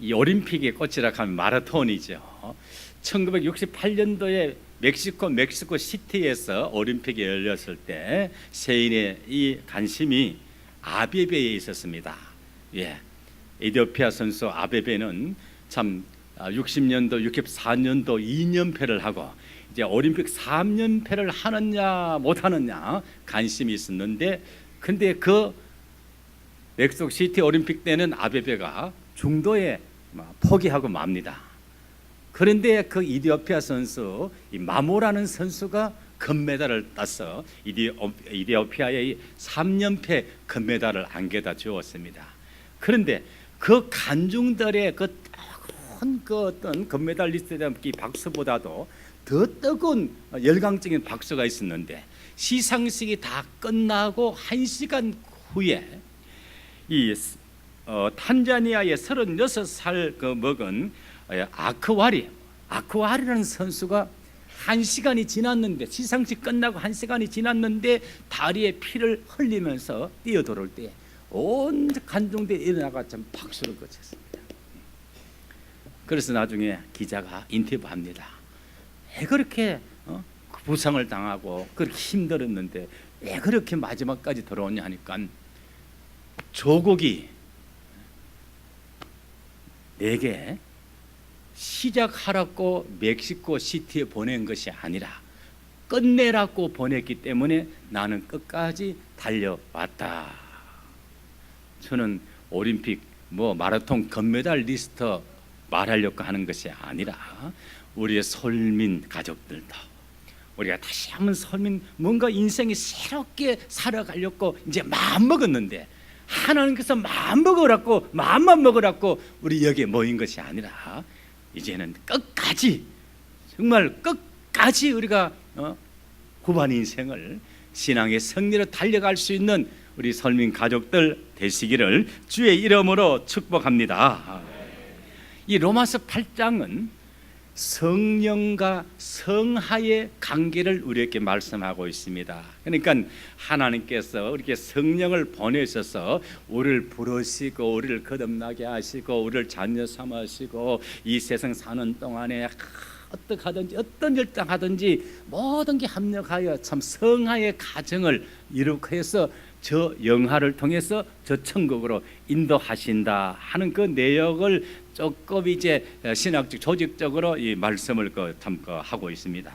이 올림픽의 꽃이라 하면 마라톤이죠. 1968년도에 멕시코 시티에서 올림픽이 열렸을 때 세인의 이 관심이 아베베에 있었습니다. 에티오피아 선수 아베베는 참 60년도, 64년도 2연패를 하고 이제 올림픽 3연패를 하느냐 못하느냐 관심이 있었는데, 근데 그 멕시코 시티 올림픽 때는 아베베가 중도에 포기하고 맙니다. 그런데 그 이디오피아 선수 이 마모라는 선수가 금메달을 따서 이디오피아의 3연패 금메달을 안겨다 주었습니다. 그런데 그 관중들의 그 뜨거운 그 어떤 금메달리스트에 대한 이 박수보다도 더 뜨거운 열광적인 박수가 있었는데, 시상식이 다 끝나고 1시간 후에 이 탄자니아의 36살 그 먹은 아크와리라는 선수가 1시간이 지났는데, 시상식 끝나고 1시간이 지났는데 다리에 피를 흘리면서 뛰어들어올 때 온 관중들이 일어나가 좀 박수를 거쳤습니다. 그래서 나중에 기자가 인터뷰합니다. 왜 그렇게 부상을 당하고 그렇게 힘들었는데 왜 그렇게 마지막까지 들어오냐 하니까, 조국이 내게 시작하라고 멕시코 시티에 보낸 것이 아니라 끝내라고 보냈기 때문에 나는 끝까지 달려왔다. 저는 올림픽 마라톤 금메달리스트 말하려고 하는 것이 아니라 우리의 솔민 가족들도 우리가 다시 한번 솔민 뭔가 인생이 새롭게 살아가려고 이제 마음 먹었는데, 하나님께서 마음만 먹으라고 우리 여기에 모인 것이 아니라 이제는 끝까지, 정말 끝까지 우리가 후반 인생을 신앙의 승리로 달려갈 수 있는 우리 설민 가족들 되시기를 주의 이름으로 축복합니다. 이 로마서 8장은 성령과 성하의 관계를 우리에게 말씀하고 있습니다. 그러니까 하나님께서 이렇게 성령을 보내셔서 우리를 부르시고 우리를 거듭나게 하시고 우리를 자녀 삼으시고 이 세상 사는 동안에 어떻게 하든지 어떤 결정하든지 모든 게 합력하여 참 성하의 가정을 이루게 해서 저 영화를 통해서 저 천국으로 인도하신다 하는 그 내역을 조금 이제 신학적 조직적으로 이 말씀을 하고 있습니다.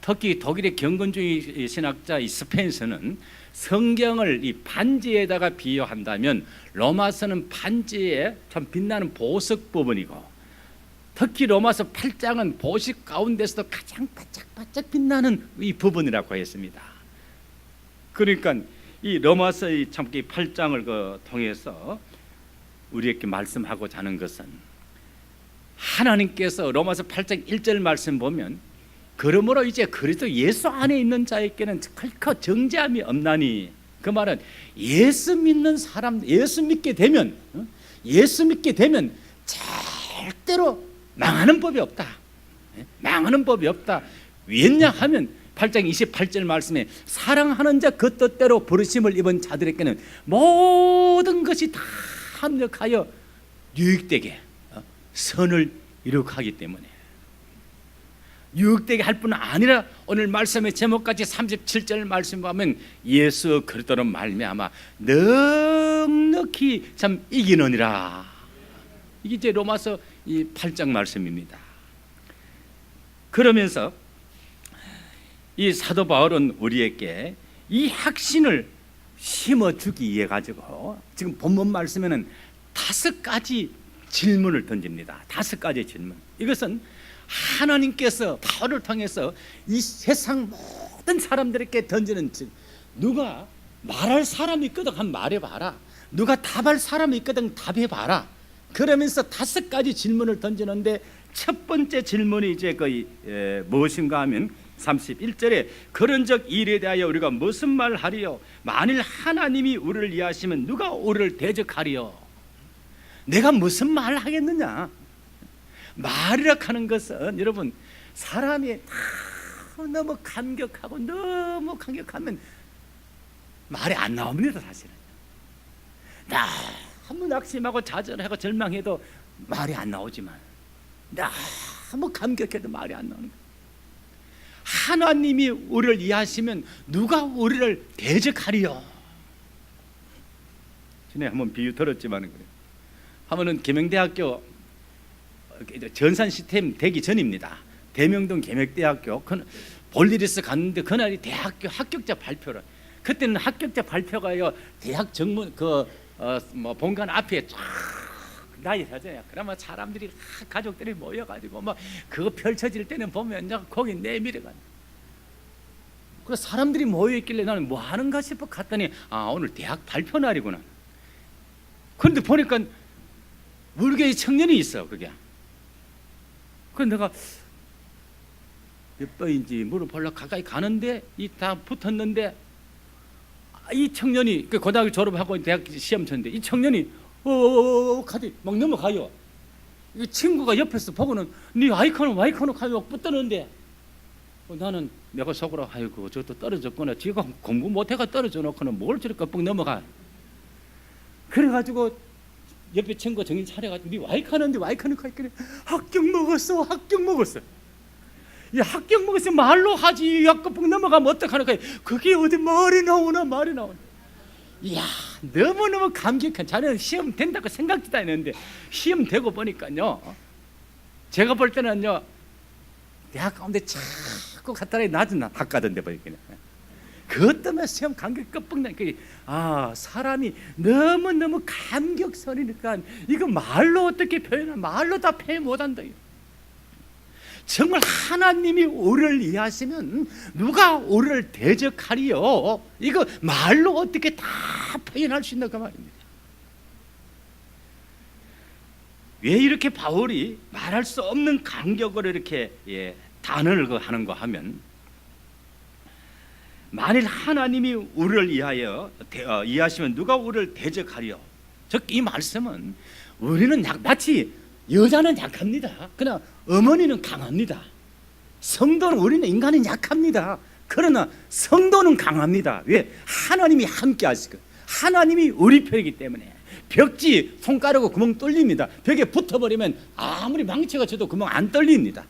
특히 독일의 경건주의 신학자 이 스펜서는 성경을 이 반지에다가 비유한다면 로마서는 반지에 참 빛나는 보석 부분이고, 특히 로마서 8장은 보석 가운데서도 가장 바짝바짝 빛나는 이 부분이라고 했습니다. 그러니까 이 로마서의 참 8장을 통해서 우리에게 말씀하고자 하는 것은, 하나님께서 로마서 8장 1절 말씀 보면 그러므로 이제 그리스도 예수 안에 있는 자에게는 결코 정죄함이 없나니, 그 말은 예수 믿는 사람, 예수 믿게 되면 절대로 망하는 법이 없다. 망하는 법이 없다. 왜냐하면 8장 28절 말씀에 사랑하는 자 그 뜻대로 부르심을 입은 자들에게는 모든 것이 다 합력하여 유익되게 선을 이루게 하기 때문에, 유익되게 할 뿐 아니라 오늘 말씀의 제목까지 37절 말씀 보면 예수 그리스도로 말미암아 넉넉히 참 이기느니라. 이게 이제 로마서 이 8장 말씀입니다. 그러면서 이 사도 바울은 우리에게 이 확신을 심어주기 위해 가지고 지금 본문 말씀에는 5가지 질문을 던집니다. 5가지 질문. 이것은 하나님께서 바울을 통해서 이 세상 모든 사람들에게 던지는, 누가 말할 사람이 있거든 한 말해봐라, 누가 답할 사람이 있거든 답해봐라. 그러면서 5가지 질문을 던지는데, 첫 번째 질문이 이제 무엇인가 하면 31절에 그런즉 일에 대하여 우리가 무슨 말을 하리요? 만일 하나님이 우리를 이해하시면 누가 우리를 대적하리요? 내가 무슨 말을 하겠느냐? 말이라 하는 것은 여러분, 사람이 너무 감격하면 말이 안 나옵니다. 사실은 너무 낙심하고 좌절하고 절망해도 말이 안 나오지만, 너무 감격해도 말이 안 나오는 거예요. 하나님이 우리를 이해하시면 누가 우리를 대적하리요? 전에 한번 비유 들었지만 그래요. 한번은 계명대학교 전산 시스템 되기 전입니다. 대명동 계명대학교 볼 일이 있어 갔는데 그날이 대학교 합격자 발표를. 그때는 합격자 발표가요 대학 정문 본관 앞에 쫙 나이 하잖아요. 그러면 사람들이 가족들이 모여가지고 막 그거 펼쳐질 때는 보면 거기 내밀어가. 그래서 사람들이 모여 있길래 나는 뭐 하는가 싶어 갔더니 오늘 대학 발표 날이구나. 그런데 보니까 우리 교회 청년이 있어 그게. 그래서 내가 몇 번인지 물어보려고 가까이 가는데 이 다 붙었는데 이 청년이 고등학교 졸업하고 대학 시험 쳤는데 이 청년이 가지 막 넘어가요. 이 친구가 옆에서 보고는 네 아이콘은 가요 붙드는데 나는 내가 속으로 아이고 저것도 떨어졌구나. 지가 공부 못해가 떨어져 놓고는 뭘 저렇게 뻑 넘어가. 그래가지고 옆에 친구가 정신 차려가지고 네 와이카는데 와이카는 가있길래 합격 먹었어. 이 합격 먹었어 말로 하지 약간 넘어가면 어떡하는 거야. 그게 어디 말이 나오나. 이야 너무너무 감격한. 자네는 시험 된다고 생각지도 않았는데 시험 되고 보니까요 제가 볼 때는요 대학 가운데 자꾸 갖다가 낮은 학과던데 보니까 그것 때문에 시험 감격 끝뻑나. 사람이 너무너무 감격스러우니까 이거 말로 어떻게 표현하나 말로 다 표현 못한다. 정말 하나님이 우리를 이해하시면 누가 우리를 대적하리요? 이거 말로 어떻게 다 표현할 수 있나 그 말입니다. 왜 이렇게 바울이 말할 수 없는 감격으로 이렇게 단언을 하는 거 하면, 만일 하나님이 우리를 이해하시면 누가 우리를 대적하리요? 즉 이 말씀은 우리는 마치 여자는 약합니다. 그러나 어머니는 강합니다. 성도는 우리는 인간은 약합니다. 그러나 성도는 강합니다. 왜? 하나님이 함께 하시고 하나님이 우리 편이기 때문에. 벽지 손가락으로 구멍 뚫립니다. 벽에 붙어버리면 아무리 망치가 쳐도 구멍 안 뚫립니다.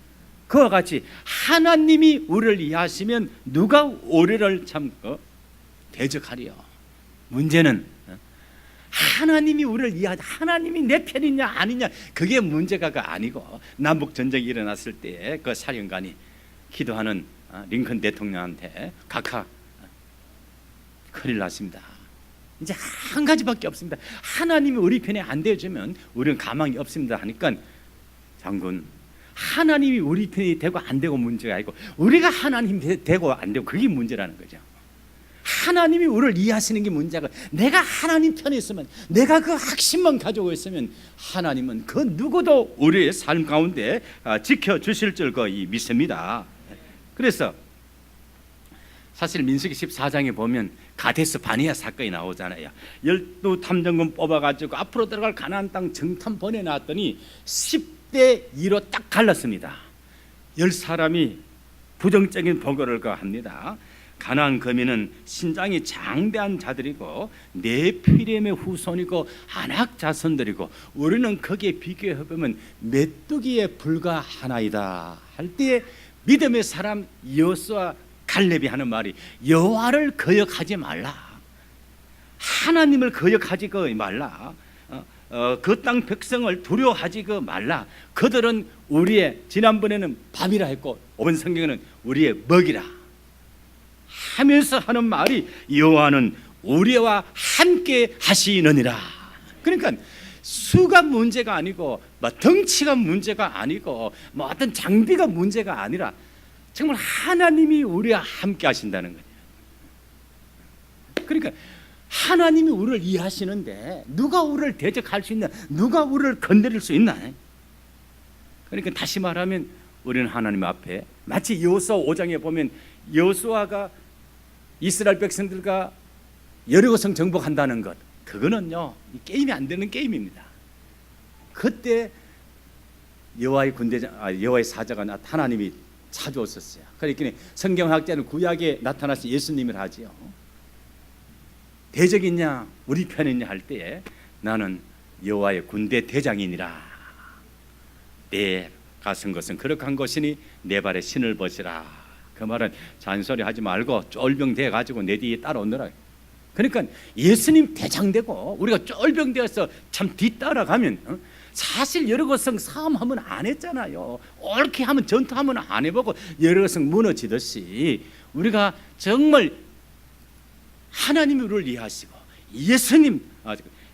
그와 같이 하나님이 우리를 이해하시면 누가 우리를 대적하리요? 문제는 하나님이 우리를 이해하지, 하나님이 내 편이냐 아니냐 그게 문제가 아니고, 남북 전쟁이 일어났을 때 그 사령관이 기도하는 링컨 대통령한테 각하 큰일 났습니다. 이제 한 가지밖에 없습니다. 하나님이 우리 편에 안 되어주면 우리는 가망이 없습니다 하니까, 장군 하나님이 우리 편이 되고 안 되고 문제가 아니고 우리가 하나님 되고 안 되고 그게 문제라는 거죠. 하나님이 우리를 이해하시는 게 문제가, 내가 하나님 편에 있으면, 내가 그 확신만 가지고 있으면 하나님은 그 누구도 우리의 삶 가운데 지켜주실 줄 거의 믿습니다. 그래서 사실 민수기 14장에 보면 가데스 바네아 사건이 나오잖아요. 12탐정군 뽑아가지고 앞으로 들어갈 가나안 땅 정탐 보내놨더니 10대 2로 딱 갈랐습니다. 10사람이 부정적인 보고를 합니다. 가나안 거민은 신장이 장대한 자들이고 네피림의 후손이고 아낙 자손들이고 우리는 거기에 비교해보면 메뚜기에 불과하나이다 할 때에 믿음의 사람 여호수아 갈렙이 하는 말이, 여호와를 거역하지 말라, 하나님을 거역하지 말라, 그 땅 백성을 두려워하지 말라. 그들은 우리의, 지난번에는 밤이라 했고 오번 성경에는 우리의 먹이라 하면서 하는 말이, 여호와는 우리와 함께 하시느니라. 그러니까 수가 문제가 아니고 덩치가 문제가 아니고 어떤 장비가 문제가 아니라 정말 하나님이 우리와 함께 하신다는 거예요. 그러니까 하나님이 우리를 이해하시는데 누가 우리를 대적할 수 있나, 누가 우리를 건드릴 수 있나. 그러니까 다시 말하면 우리는 하나님 앞에, 마치 여호수아 5장에 보면 여호수아가 이스라엘 백성들과 여리고성 정복한다는 것, 그거는요 게임이 안 되는 게임입니다. 그때 여호와의 여호와의 사자가 하나님이 찾아오셨어요. 그러니까 성경학자는 구약에 나타나신 예수님을 하지요. 대적이냐 우리 편이냐 할 때에 나는 여호와의 군대 대장이니라. 내가 쓴 것은 거룩한 것이니 내 발에 신을 벗으라. 그 말은 잔소리하지 말고 쫄병돼 가지고 내 뒤에 따라오느라. 그러니까 예수님 대장되고 우리가 쫄병되어서 참 뒤따라가면, 사실 여러 것성 싸움하면 안 했잖아요. 옳게 하면 전투하면 안 해보고 여러 것성 무너지듯이 우리가 정말 하나님이 우리를 이해하시고 예수님,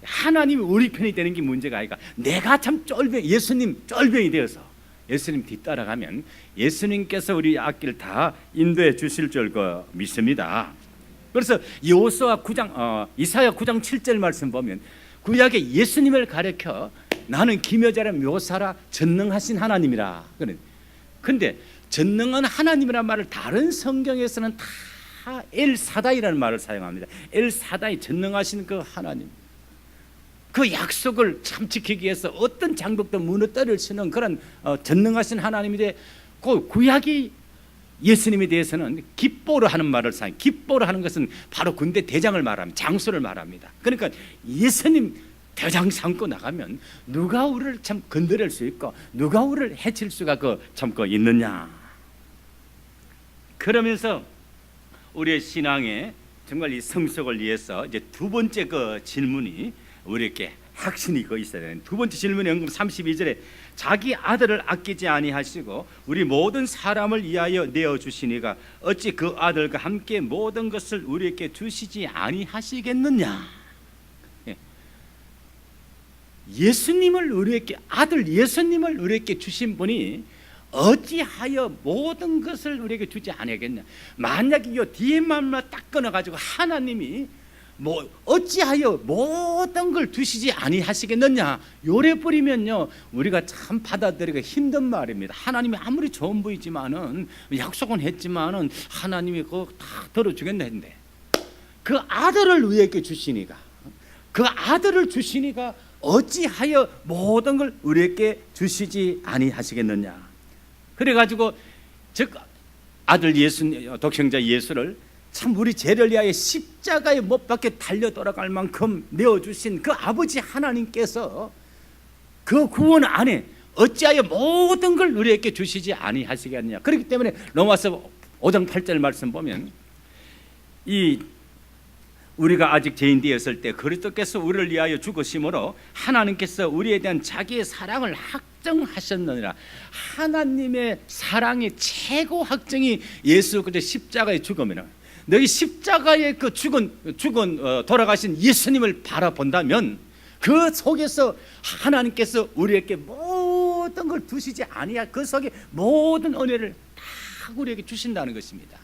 하나님이 우리 편이 되는 게 문제가 아니라 내가 참 예수님 쫄병이 되어서 예수님 뒤따라가면 예수님께서 우리 앞길 다 인도해 주실 줄 믿습니다. 그래서 이사야 9장 7절 말씀 보면 구약에 예수님을 가리켜 나는 기묘자라 묘사라 전능하신 하나님이라. 그런데 전능한 하나님이라는 말을 다른 성경에서는 다 엘사다이라는 말을 사용합니다. 엘사다이, 전능하신 그 하나님, 그 약속을 참 지키기 위해서 어떤 장벽도 무너뜨릴 수 있는 그런 전능하신 하나님인데, 그 구약이 예수님에 대해서는 기뻐로 하는 말을 사용. 기뻐로 하는 것은 바로 군대 대장을 말합니다. 장수를 말합니다. 그러니까 예수님 대장 삼고 나가면 누가 우리를 참 건드릴 수 있고 누가 우리를 해칠 수가 있느냐. 그러면서 우리의 신앙에 정말 이 성숙을 위해서 이제 두 번째 그 질문이 우리에게 확신이 있어야 되는 두 번째 질문의 언급 32절에 자기 아들을 아끼지 아니하시고 우리 모든 사람을 위하여 내어 주시니가 어찌 그 아들과 함께 모든 것을 우리에게 주시지 아니하시겠느냐. 예수님을 우리에게, 아들 예수님을 우리에게 주신 분이 어찌하여 모든 것을 우리에게 주지 아니하겠냐. 만약에 이 뒤에만 딱 끊어가지고 하나님이 어찌하여 모든 걸 주시지 아니하시겠느냐 요래 버리면요 우리가 참 받아들이기가 힘든 말입니다. 하나님이 아무리 좋은 분이지만은 약속은 했지만은 하나님이 그거 다 들어주겠나 했는데 그 아들을 우리에게 주시니까, 그 아들을 주시니까 어찌하여 모든 걸 우리에게 주시지 아니하시겠느냐. 그래가지고 즉 아들 예수, 독생자 예수를 참 우리 죄를 위하여 십자가에 못 박혀 달려 돌아갈 만큼 내어주신 그 아버지 하나님께서 그 구원 안에 어찌하여 모든 걸 우리에게 주시지 아니하시겠느냐. 그렇기 때문에 로마서 5장 8절 말씀 보면 이 우리가 아직 죄인 되었을 때 그리스도께서 우리를 위하여 죽으심으로 하나님께서 우리에 대한 자기의 사랑을 확정하셨느니라. 하나님의 사랑의 최고 확정이 예수 그리스도의 십자가의 죽음이라. 너희 십자가에 그 돌아가신 예수님을 바라본다면 그 속에서 하나님께서 우리에게 모든 걸 두시지 아니하, 그 속에 모든 은혜를 다 우리에게 주신다는 것입니다.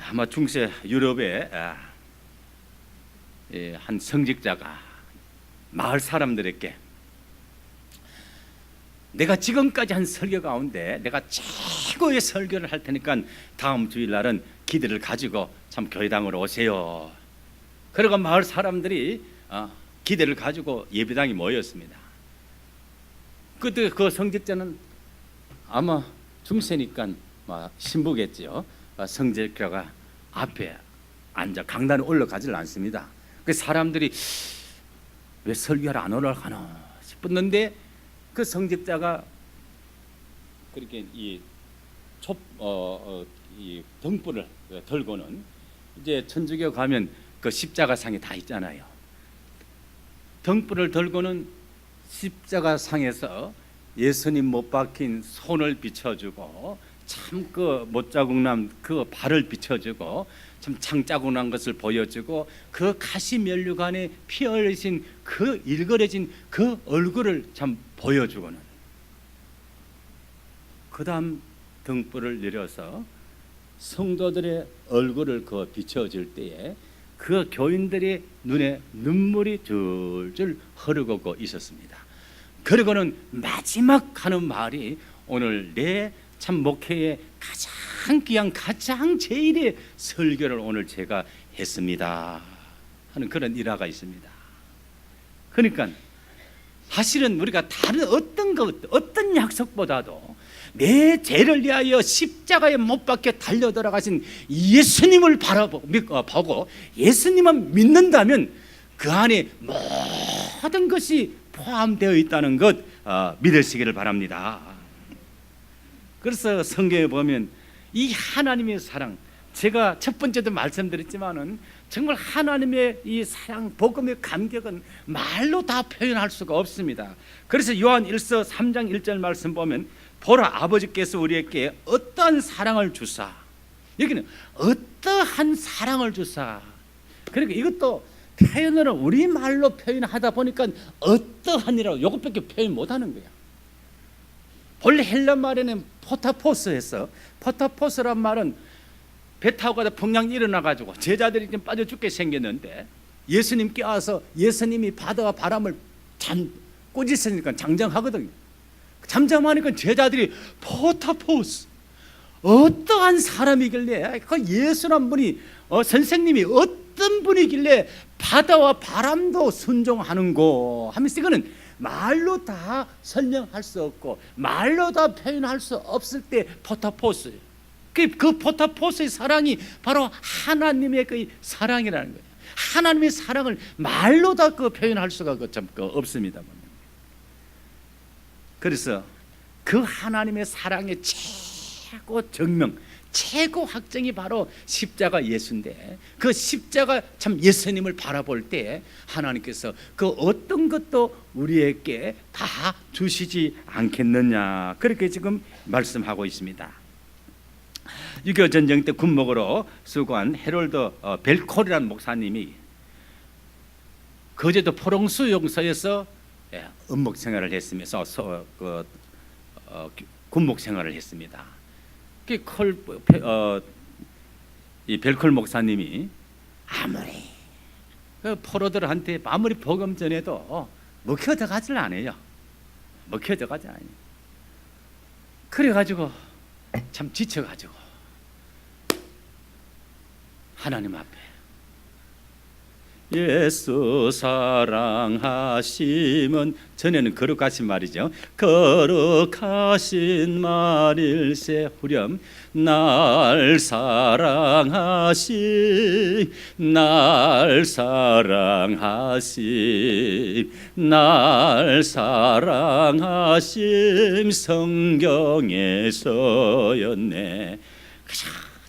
아마 중세 유럽의 한 성직자가 마을 사람들에게 내가 지금까지 한 설교 가운데 내가 최고의 설교를 할 테니까 다음 주일날은 기대를 가지고 참 교회당으로 오세요. 그러고 마을 사람들이 기대를 가지고 예배당에 모였습니다. 그때 그 성직자는 아마 중세니까 신부겠죠. 성직자가 앞에 앉아 강단에 올라가지를 않습니다. 그 사람들이 왜 설교를 안 올라가나 싶었는데 그 성직자가 그렇게 이 등불을 들고는 이제 천주교 가면 그 십자가상이 다 있잖아요. 등불을 들고는 십자가상에서 예수님 못 박힌 손을 비춰주고 참 그 못자국난 그 발을 비춰주고 참 창자국난 것을 보여주고 그 가시 면류관에 피 흘리신 그 일그러진 그 얼굴을 참 보여주고는 그 다음 등불을 내려서 성도들의 얼굴을 그 비춰줄 때에 그 교인들의 눈에 눈물이 줄줄 흐르고 있었습니다. 그리고는 마지막 하는 말이 오늘 내 참 목회의 가장 귀한 가장 제일의 설교를 오늘 제가 했습니다 하는 그런 일화가 있습니다. 그러니까 사실은 우리가 다른 어떤 약속보다도 내 죄를 위하여 십자가에 못 박혀 달려 돌아가신 예수님을 바라보고 예수님만 믿는다면 그 안에 모든 것이 포함되어 있다는 것 믿으시기를 바랍니다. 그래서 성경에 보면 이 하나님의 사랑, 제가 첫 번째도 말씀드렸지만은 정말 하나님의 이 사랑, 복음의 감격은 말로 다 표현할 수가 없습니다. 그래서 요한 1서 3장 1절 말씀 보면 보라, 아버지께서 우리에게 어떠한 사랑을 주사, 여기는 어떠한 사랑을 주사, 그러니까 이것도 표현을 우리말로 표현하다 보니까 어떠한이라고 이것밖에 표현 못하는 거야. 본래 헬라 말에는 포타포스에서, 포타포스란 말은 배 타고 가다 풍랑이 일어나가지고 제자들이 좀 빠져 죽게 생겼는데 예수님 껴와서 예수님이 바다와 바람을 꾸짖으니까 장장하거든요. 잠잠하니까 제자들이 포타포스, 어떠한 사람이길래, 그 예수란 분이 선생님이 어떤 분이길래 바다와 바람도 순종하는고 하면서 이거는 말로 다 설명할 수 없고 말로 다 표현할 수 없을 때 포타포스예요. 그 포타포스의 사랑이 바로 하나님의 그 사랑이라는 거예요. 하나님의 사랑을 말로 다 표현할 수가 없습니다. 그래서 그 하나님의 사랑의 최고 증명, 최고 확증이 바로 십자가 예수인데, 그 십자가 참 예수님을 바라볼 때 하나님께서 그 어떤 것도 우리에게 다 주시지 않겠느냐, 그렇게 지금 말씀하고 있습니다. 6.25 전쟁 때 군목으로 수고한 헤롤드 벨콜이라는 목사님이 거제도 포롱수용소에서 음목 생활을 했으면서 군목 생활을 했습니다. 이 벨콜 목사님이 아무리 그 포로들한테 아무리 복음 전해도 먹혀져 가질 않아요. 먹혀져 가지 않아요. 그래가지고 참 지쳐가지고 하나님 앞에 예수 사랑하심은, 전에는 거룩하신 말이죠. 거룩하신 말일세 후렴 날 사랑하심, 날 사랑하심, 날 사랑하심 성경에서였네.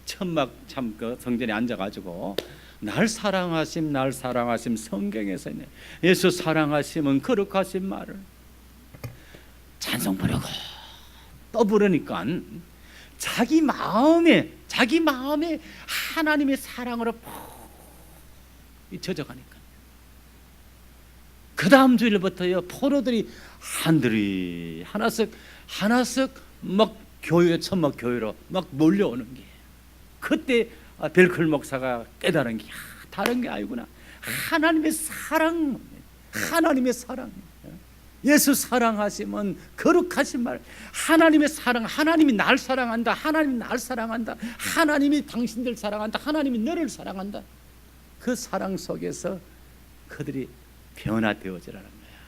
천막 참 그 성전에 앉아가지고 날 사랑하심, 날 사랑하심 성경에서 있네. 예수 사랑하심은 거룩하신 말을 찬송 부르고 또 부르니까 자기 마음에 하나님의 사랑으로 푹 젖어가니까 그 다음 주일부터요 포로들이 한들이 하나씩 막 교회, 천막 교회로 막 몰려오는 게, 그때 벨클 목사가 깨달은 게 다른 게 아니구나. 하나님의 사랑, 하나님의 사랑, 예수 사랑하시면 거룩하신 말, 하나님의 사랑, 하나님이 날 사랑한다, 하나님이 날 사랑한다, 하나님이 당신들 사랑한다, 하나님이 너를 사랑한다. 그 사랑 속에서 그들이 변화되어지라는 거야.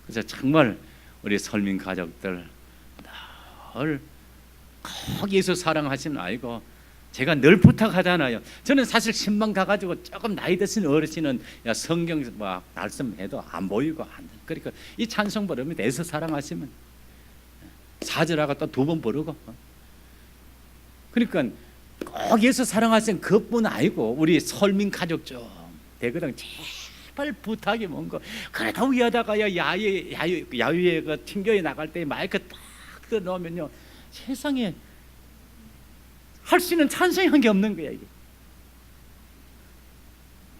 그래서 정말 우리 설민 가족들 늘 꼭 예수 사랑하시면 알고, 제가 늘 부탁하잖아요. 저는 사실 신방 가가지고 조금 나이 드신 어르신은 성경 말씀해도 안 보이고 안 돼. 그러니까 이 찬송 부르면 예수 사랑하시면 4절하고 또 2번 부르고, 그러니까 꼭 예수 사랑하시는 그뿐 아니고 우리 설민 가족 좀 대거든 제발 부탁이 뭔가, 그래도 위에다가 야유에 그 튕겨에 나갈 때 마이크 딱 넣으면요 세상에 할 수 있는 찬송이 한 게 없는 거야 이게.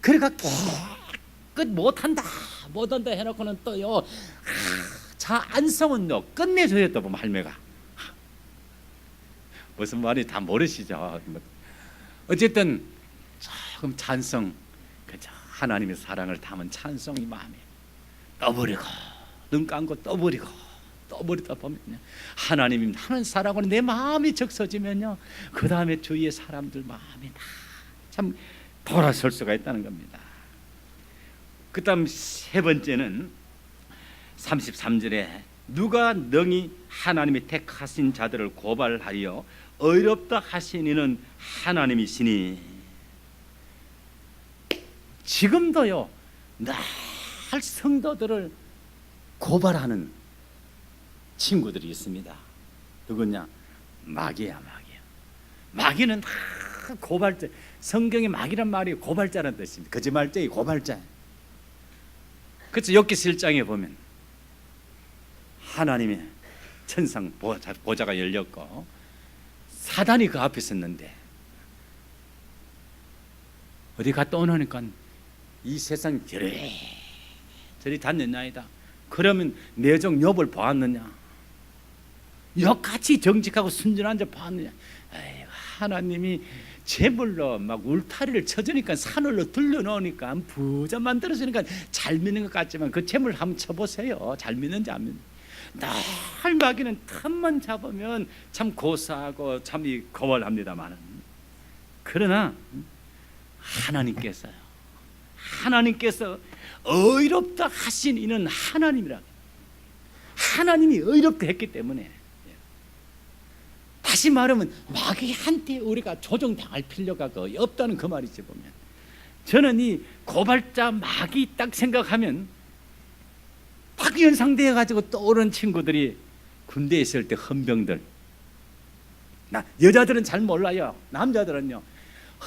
그러니까 끝 못한다 해놓고는 또요 자 안성은요 끝내줘야 또 보면 할매가 무슨 말인지 다 모르시죠. 어쨌든 조금 찬송, 그죠? 하나님의 사랑을 담은 찬송이 마음에 떠버리고 눈 감고 떠버리다 보면 하나님 사랑으로 내 마음이 적서지면요 그 다음에 주위의 사람들 마음이 다 참 돌아설 수가 있다는 겁니다. 그 다음 세 번째는 33절에 누가 능히 하나님이 택하신 자들을 고발하여 의롭다 하신 이는 하나님이시니. 지금도요 늘 성도들을 고발하는 친구들이 있습니다. 누구냐? 마귀야. 마귀는 다 고발자. 성경에 마귀란 말이 고발자라는 뜻입니다. 거짓말쟁이 고발자. 그래서 욥기 1장에 보면 하나님의 천상 보좌가 열렸고 사단이 그 앞에 있었는데 어디 갔다 오나니까 이 세상 저리 닿느냐이다. 그러면 내 종 욥을 보았느냐? 욥같이 정직하고 순전한 자 보았느냐? 에이, 하나님이 재물로 막 울타리를 쳐주니까 산을로 들려놓으니까 부자 만들어주니까 잘 믿는 것 같지만 그 재물 한번 쳐보세요. 잘 믿는지 안 믿는지. 날 마귀는 틈만 잡으면 참 고사하고 참 거월합니다만, 그러나 하나님께서 의롭다 하신 이는 하나님이라. 하나님이 의롭게 했기 때문에, 다시 말하면 마귀한테 우리가 조종당할 필요가 거의 없다는 그 말이지. 보면 저는 이 고발자 마귀 딱 생각하면 딱 연상되어 가지고 떠오르는 친구들이 군대에 있을 때 헌병들. 여자들은 잘 몰라요. 남자들은요,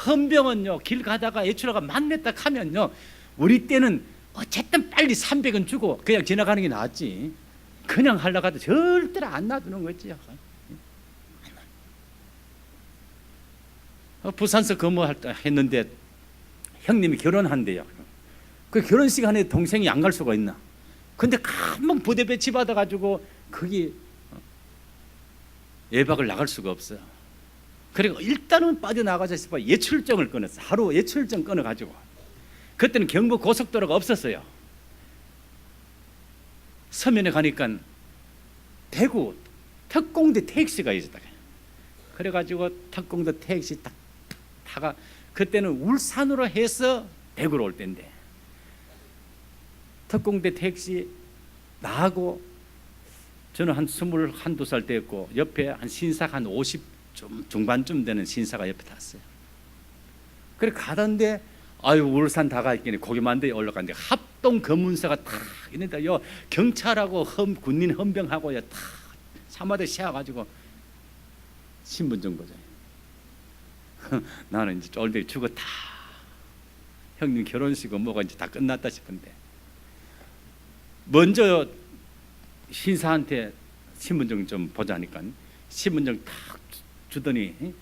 헌병은요 길 가다가 애출하가 만났다 하면요, 우리 때는 어쨌든 빨리 300원 주고 그냥 지나가는 게 낫지, 그냥 하려고 해도 절대로 안 놔두는 거지. 부산서 근무했는데 형님이 결혼한대요. 그 결혼식 안에 동생이 안 갈 수가 있나? 근데 한번 부대 배치 받아가지고 거기 예박을 나갈 수가 없어요. 그리고 일단은 빠져나가자 싶어 예출증을 끊었어. 하루 예출증 끊어가지고. 그때는 경부 고속도로가 없었어요. 서면에 가니까 대구 특공대 택시가 있었다. 그래가지고 특공대 택시 딱 타가, 그때는 울산으로 해서 대구로 올 때인데, 특공대 택시 나하고 저는 한 21, 22살 때였고 옆에 한 신사가 한 50 중반쯤 되는 신사가 옆에 탔어요. 그래 가던데 울산 다가 있겠네. 고기만대에 올라갔는데 합동 검문소가 탁 있는데 요 경찰하고 군인 헌병하고 탁 사마대 씌워가지고 신분증 보자. 나는 이제 쫄대기 죽었다. 형님 결혼식은 뭐가 이제 다 끝났다 싶은데, 먼저 신사한테 신분증 좀 보자니까 신분증 탁 주더니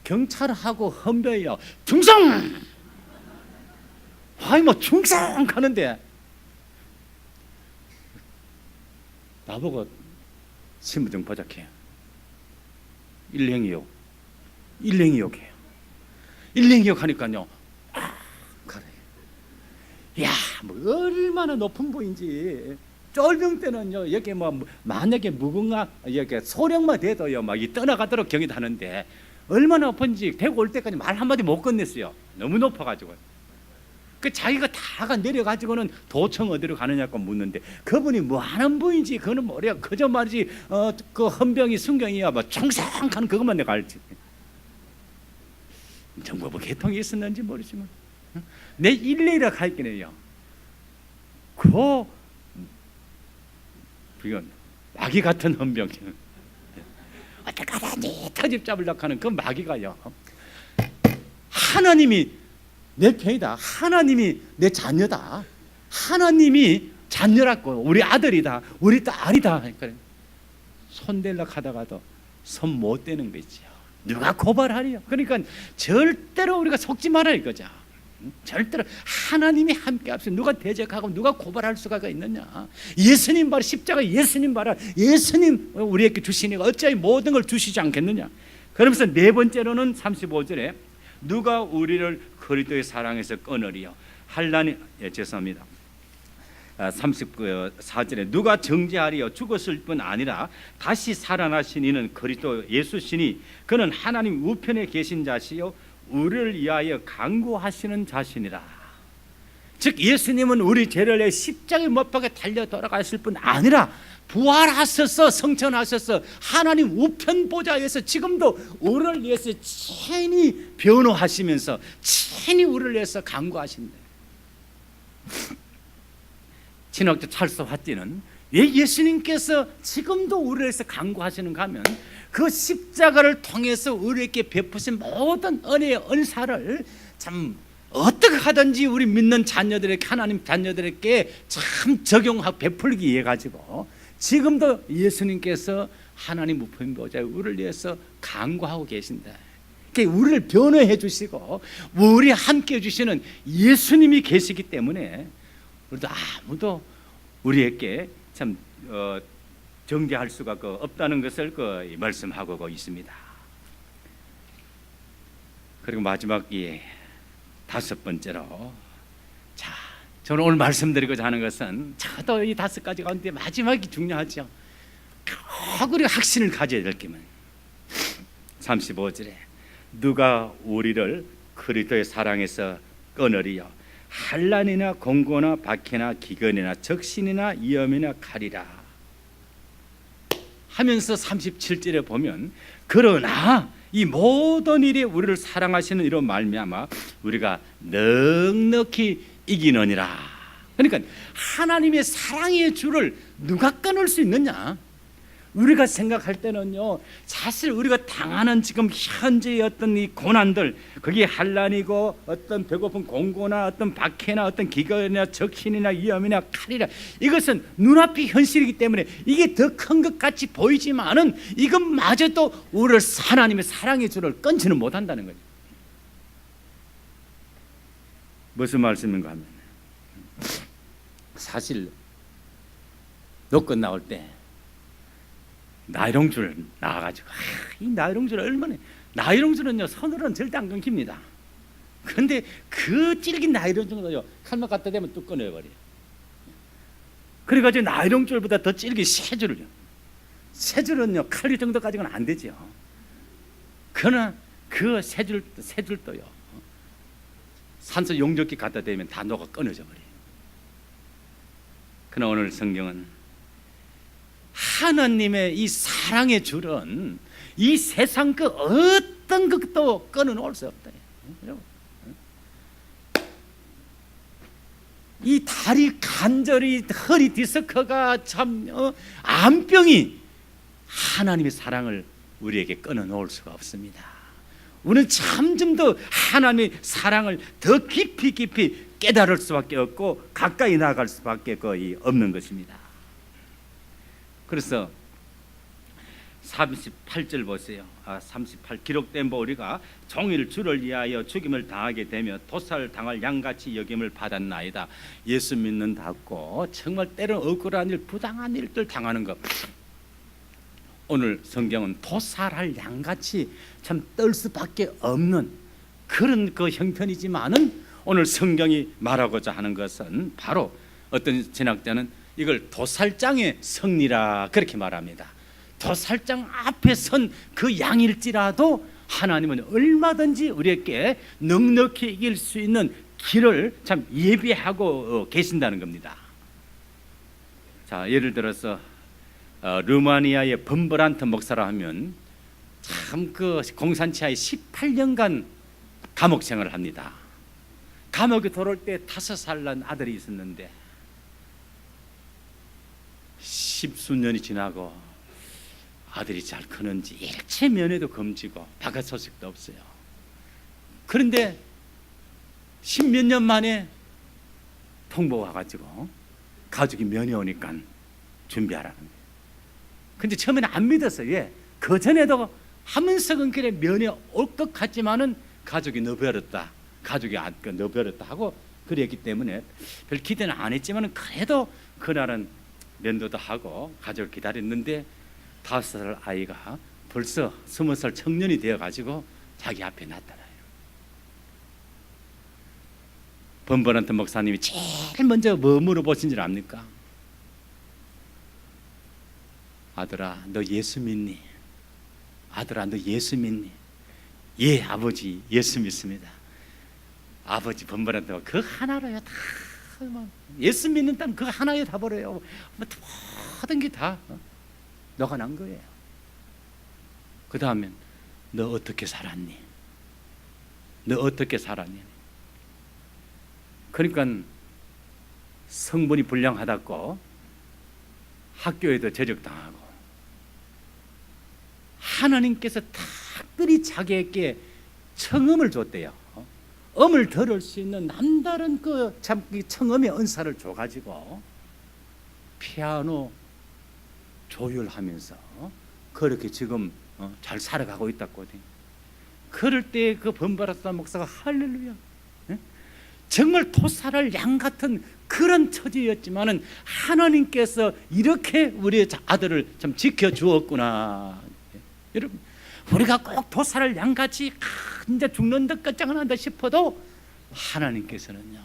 경찰하고 헌병이야 중성! 아이 뭐 중성 가는데 나보고 신분증 보자케. 일행이요 해요. 일행이요 하니까요, 그래. 야, 뭐 얼마나 높은 부인지. 쫄병 때는요, 여기 뭐 만약에 무궁화 이렇게 소령만 돼도요, 막 이 떠나가도록 경의도 하는데 얼마나 높은지 대구 올 때까지 말 한마디 못 건넸어요. 너무 높아가지고. 그 자기가 다가 내려가지고는 도청 어디로 가느냐고 묻는데 그분이 뭐 하는 분인지 그거는 뭐래요. 그저 말이지 그 헌병이 순경이야 뭐 충성하는 그것만 내가 알지. 정부부 개통이 있었는지 모르지만 내 일례라 할게요. 그건 마귀 같은 헌병. 어떻게 하든지 터집 잡으려고 하는 그 마귀가요, 하나님이 내 편이다, 하나님이 내 자녀다, 하나님이 자녀라고, 우리 아들이다, 우리 딸이다. 그러니까 손대려고 하다가도 손 못 대는 거지요. 누가 고발하리요? 그러니까 절대로 우리가 속지 말아야 이거죠. 절대로 하나님이 함께 합시다. 누가 대적하고 누가 고발할 수가 있느냐? 예수님 봐라, 십자가 예수님 봐라. 예수님 우리에게 주시니까 어찌하여 모든 걸 주시지 않겠느냐? 그러면서 네 번째로는 35절에 누가 우리를 그리스도의 사랑에서 끊으리요? 한란이 죄송합니다. 34절에 누가 정죄하리요? 죽었을 뿐 아니라 다시 살아나신 이는 그리스도 예수시니 그는 하나님 우편에 계신 자시요 우리를 위하여 간구하시는 자신이라. 즉 예수님은 우리 죄를 내 십자가에 못 박아 달려 돌아가실 뿐 아니라 부활하셔서 성천하셔서 하나님 우편 보좌에서 지금도 우리를 위해서 친히 변호하시면서 친히 우리를 위해서 간구하신다. 신학자 찰스 화띠는 왜 예수님께서 지금도 우리를 위해서 간구하시는가 하면 그 십자가를 통해서 우리에게 베푸신 모든 은혜의 은사를 참 어떻게 하든지 우리 믿는 자녀들에게, 하나님 자녀들에게 참 적용하고 베풀기 위해 가지고 지금도 예수님께서 하나님 무표인 보좌에 우리를 위해서 간구하고 계신다. 그러니까 우리를 변호해 주시고 우리 함께 해 주시는 예수님이 계시기 때문에 우리도 아무도 우리에게 참 정죄할 수가 없다는 것을 말씀하고 있습니다. 그리고 마지막 다섯 번째로, 자, 저는 오늘 말씀드리고자 하는 것은 저도 이 다섯 가지 가운데 마지막이 중요하죠. 꼭 우리가 확신을 가져야 될 게만 35절에 누가 우리를 그리스도의 사랑에서 끊으리요 환난이나 공고나 박해나 기근이나 적신이나 위험이나 칼이라 하면서 37절에 보면 그러나 이 모든 일에 우리를 사랑하시는 이로 말미암아 우리가 넉넉히 이기느니라. 그러니까 하나님의 사랑의 줄을 누가 끊을 수 있느냐? 우리가 생각할 때는요, 사실 우리가 당하는 지금 현재의 어떤 이 고난들, 그게 환난이고 어떤 배고픈 공고나 어떤 박해나 어떤 기근이나 적신이나 위험이나 칼이라, 이것은 눈앞이 현실이기 때문에 이게 더 큰 것 같이 보이지만은 이것마저도 우리를 하나님의 사랑의 줄을 끊지는 못한다는 거죠. 무슨 말씀인가 하면, 사실 노건 나올 때 나이롱줄 나와가지고 이 나이롱줄 얼마나, 나이롱줄은요 손으로는 절대 안 끊깁니다. 그런데 그 질긴 나이롱줄은요 칼만 갖다 대면 뚝 끊어버려요. 그래가지고 나이롱줄보다 더 질긴 쇠줄을요, 쇠줄은요 칼리 정도까지는 안 되죠. 그러나 그 쇠줄도요 산소 용접기 갖다 대면 다 녹아 끊어져 버려요. 그러나 오늘 성경은 하나님의 이 사랑의 줄은 이 세상 그 어떤 것도 끊어놓을 수 없다. 이 다리 관절이, 허리 디스크가 참 암병이 하나님의 사랑을 우리에게 끊어놓을 수가 없습니다. 우리는 점점 더 하나님의 사랑을 더 깊이 깨달을 수밖에 없고 가까이 나아갈 수밖에 거의 없는 것입니다. 그래서 38절 보세요. 38 기록된 바 우리가 종일 주를 위하여 죽임을 당하게 되며 도살을 당할 양같이 여김을 받았나이다. 예수 믿는다고 정말 때로는 억울한 일, 부당한 일들 당하는 것, 오늘 성경은 도살할 양같이 참 떨 수밖에 없는 그런 그 형편이지만은 오늘 성경이 말하고자 하는 것은 바로 어떤 신학자는 이걸 도살장의 승리라 그렇게 말합니다. 도살장 앞에 선 그 양일지라도 하나님은 얼마든지 우리에게 넉넉히 이길 수 있는 길을 참 예비하고 계신다는 겁니다. 자, 예를 들어서 루마니아의 범버란트 목사라 하면 참 그 공산치하에 18년간 감옥 생활을 합니다. 감옥에 들어올 때 5살 난 아들이 있었는데 10수년이 지나고 아들이 잘 크는지 일체 면회도 금지고 바깥 소식도 없어요. 그런데 10몇 년 만에 통보가 와가지고 가족이 면회 오니까 준비하라는 거예요. 근데 처음에는 안 믿었어요. 예. 그 전에도 하면서는 그래 면회 올 것 같지만은 가족이 너버렸다, 가족이 너버렸다 하고 그랬기 때문에 별 기대는 안 했지만은 그래도 그날은 면도도 하고 가족을 기다렸는데 5살 아이가 벌써 20살 청년이 되어가지고 자기 앞에 나타나요. 범버란트 목사님이 제일 먼저 뭐 물어보신 줄 압니까? 아들아, 너 예수 믿니? 아들아, 너 예수 믿니? 예, 아버지 예수 믿습니다. 아버지 범버란트가 그 하나로요 다 예수 믿는다는 그 하나에 다 버려요. 모든 게 다 너가 난 거예요. 그 다음엔 너 어떻게 살았니? 너 어떻게 살았니? 그러니까 성분이 불량하다고 학교에도 제적당하고, 하나님께서 특별히 자기에게 청음을 줬대요. 음을 들을 수 있는 남다른 그 참 청음의 은사를 줘가지고 피아노 조율하면서 그렇게 지금 잘 살아가고 있다고. 그럴 때 그 번바라스다 목사가 할렐루야, 정말 토살할 양 같은 그런 처지였지만은 하나님께서 이렇게 우리의 아들을 좀 지켜주었구나. 여러분, 우리가 꼭 도살할 양같이 이제 죽는 듯 끝장난다 싶어도 하나님께서는요,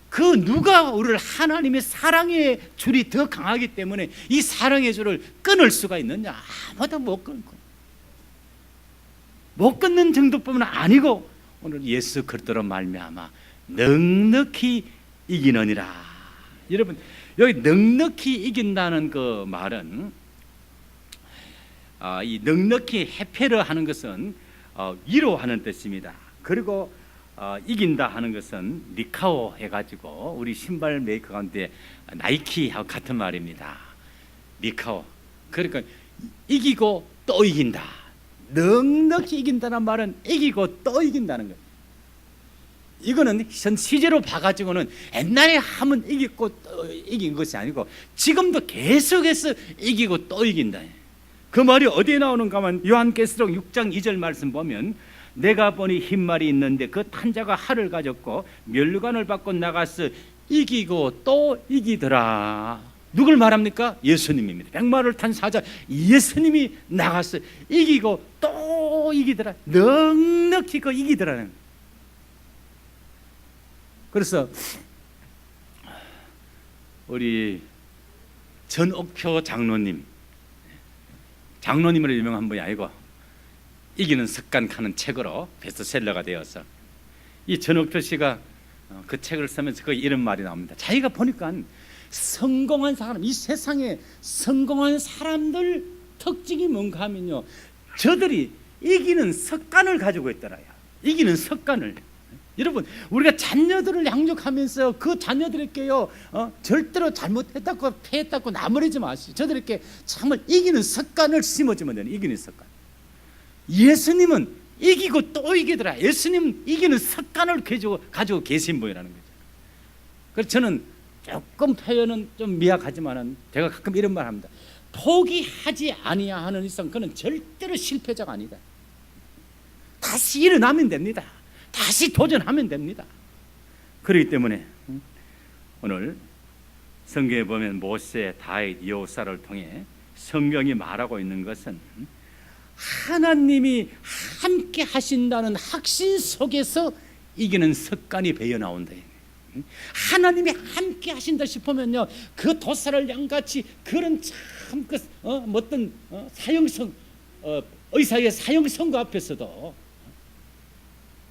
그 누가 우리를 하나님의 사랑의 줄이 더 강하기 때문에 이 사랑의 줄을 끊을 수가 있느냐? 아무도 못 끊는 정도뿐만 아니고 오늘 예수 그리스도로 말미암아 넉넉히 이기느니라. 여러분, 여기 넉넉히 이긴다는 그 말은 이 넉넉히 해페르 하는 것은 위로하는 뜻입니다. 그리고 이긴다 하는 것은 니카오 해가지고 우리 신발 메이커 가운데 나이키하고 같은 말입니다. 니카오. 그러니까 이기고 또 이긴다. 넉넉히 이긴다는 말은 이기고 또 이긴다는 거예요. 이거는 현 시제로 봐가지고는 옛날에 하면 이기고 또 이긴 것이 아니고 지금도 계속해서 이기고 또 이긴다. 그 말이 어디에 나오는가 하면 요한계시록 6장 2절 말씀 보면, 내가 보니 흰말이 있는데 그 탄 자가 활을 가졌고 면류관을 받고 나가서 이기고 또 이기더라. 누굴 말합니까? 예수님입니다. 백마를 탄 사자 예수님이 나가서 이기고 또 이기더라. 넉넉히 그 이기더라는. 그래서 우리 전옥표 장로님으로 유명한 분이 아니고 이기는 습관하는 책으로 베스트셀러가 되어서 이 전옥표 씨가 그 책을 쓰면서 그 이런 말이 나옵니다. 자기가 보니까 성공한 사람, 이 세상에 성공한 사람들 특징이 뭔가 하면요, 저들이 이기는 습관을 가지고 있더라요. 이기는 습관을. 여러분, 우리가 자녀들을 양육하면서 그 자녀들에게요, 절대로 잘못했다고 패했다고 나무라지 마시고 저들에게 정말 이기는 습관을 심어주면 되는, 이기는 습관. 예수님은 이기고 또 이기더라. 예수님은 이기는 습관을 가지고 계신 분이라는 거죠. 그래서 저는 조금 표현은 좀 미약하지만은 제가 가끔 이런 말 합니다. 포기하지 아니하는 이상 그는 절대로 실패자가 아니다. 다시 일어나면 됩니다. 다시 도전하면 됩니다. 그렇기 때문에 오늘 성경에 보면 모세, 다윗, 여호사를 통해 성경이 말하고 있는 것은 하나님이 함께 하신다는 확신 속에서 이기는 습관이 배어 나온다. 하나님이 함께 하신다 싶으면요, 그 도살을 양같이 그런 참 그 어떤 사형성 의사의 사형선고 앞에서도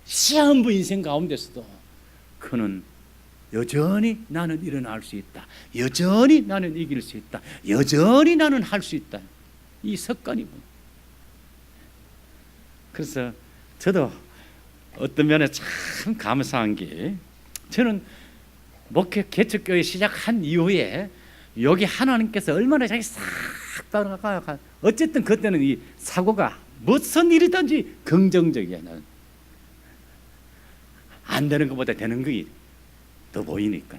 시한부 인생 가운데서도 그는 여전히 나는 일어날 수 있다. 여전히 나는 이길 수 있다. 여전히 나는 할 수 있다. 이 습관이. 그래서 저도 어떤 면에 참 감사한 게, 저는 목회 개척교회 시작한 이후에 여기 하나님께서 얼마나 자기 싹 따라가, 어쨌든 그때는 이 사고가 무슨 일이든지 긍정적이야. 나는 안 되는 것보다 되는 것이 더 보이니까.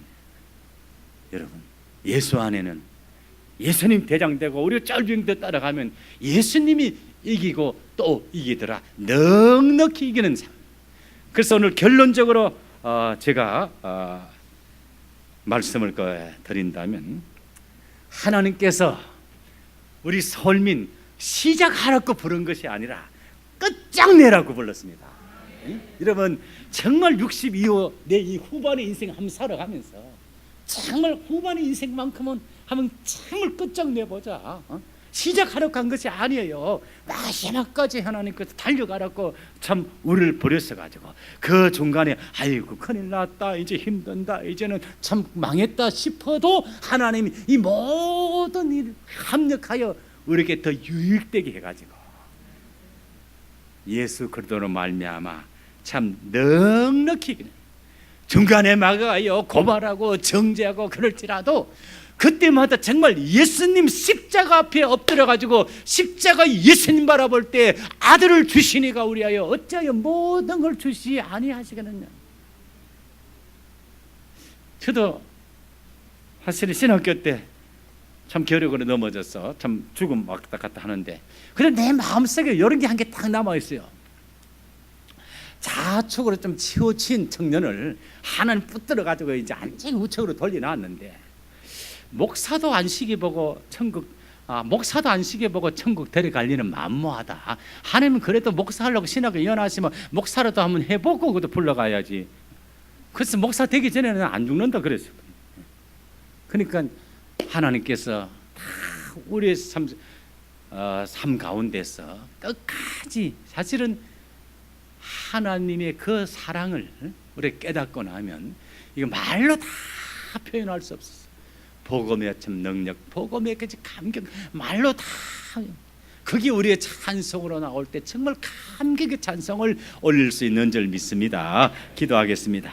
여러분, 예수 안에는 예수님 대장되고 우리 짤빙도 따라가면 예수님이 이기고 또 이기더라. 넉넉히 이기는 삶. 그래서 오늘 결론적으로 제가 말씀을 드린다면, 하나님께서 우리 서울민 시작하라고 부른 것이 아니라 끝장내라고 불렀습니다. 여러분, 정말 60 이후 내 이 후반의 인생 한번 살아가면서 정말 후반의 인생만큼은 한번 정말 끝장내보자. 시작하려고 한 것이 아니에요. 마지막까지 하나님께서 달려가라고 참 우리를 버렸어가지고 그 중간에 아이고 큰일 났다, 이제 힘든다, 이제는 참 망했다 싶어도 하나님이 이 모든 일을 합력하여 우리에게 더 유익되게 해가지고 예수 그리스도로 말미암아 참 넉넉히 중간에 막아요 고발하고 정죄하고 그럴지라도 그때마다 정말 예수님 십자가 앞에 엎드려 가지고 십자가 예수님 바라볼 때 아들을 주시니가 우리하여 어찌하여 모든 걸 주시 아니하시겠느냐. 저도 사실 신학교 때 참 겨력으로 넘어져서 참 죽음 왔다 갔다 하는데, 그런데 내 마음속에 이런 게 한 개 딱 남아 있어요. 좌측으로 좀 치우친 청년을 하나는 붙들어 가지고 이제 안전히 우측으로 돌려놨는데, 목사도 안식이 보고 천국 목사도 안식이 보고 천국 데려갈 일은 만무하다. 하나님은 그래도 목사하려고 신학을 연하시면 목사라도 한번 해보고 그것도 불러가야지. 그래서 목사 되기 전에는 안 죽는다 그랬어요. 그러니까 하나님께서 다 우리의 삶 가운데서 끝까지 사실은 하나님의 그 사랑을 우리 깨닫고 나면 이거 말로 다 표현할 수 없었어요. 복음의 참 능력, 복음의 그 감격, 말로 다 그게 우리의 찬송으로 나올 때 정말 감격의 찬송을 올릴 수 있는 줄 믿습니다. 기도하겠습니다.